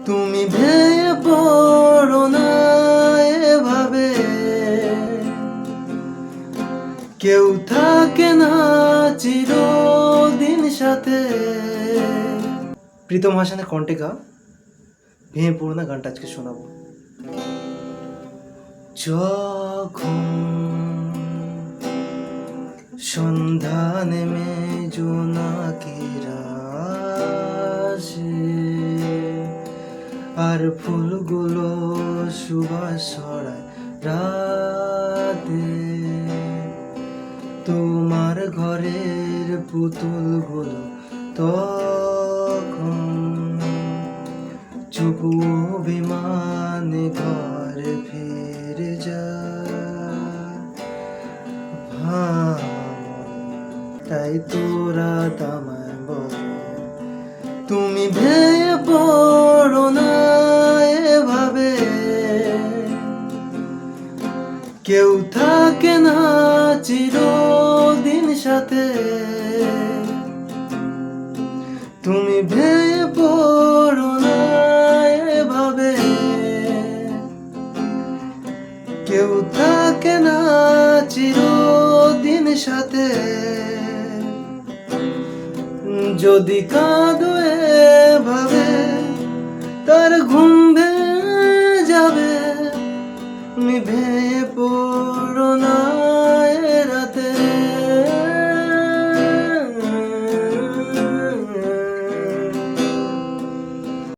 তুমি ভেঙে পড়ো না এভাবে, কেউ থাকে না চিরদিন সাথে। প্রীতম হাসানের কণ্ঠে গা ভেঙে পড়ো না গানটা আজকে শোনাবো। যখন সন্ধ্যা নেমে জোনাকিরা আসে, আর ফুলগুলো সুবাস ছড়ায় রাতে, তোমার ঘরের পুতুলগুলো তখন চুপ অভিমানে ঘরে ফিরে যায়। তাই তোরা তামায় বলে, তুমি ভেঙে পড়ো না এভাবে, কেউ থাকে না চিরদিন সাথে। তুমি ভেঙে পড়ো না এভাবে, কেউ থাকে না চিরদিন সাথে। যদি কাঁদো এভাবে তার ঘুম ভেঙে যাবে, তুমি ভেঙে পড়ো না।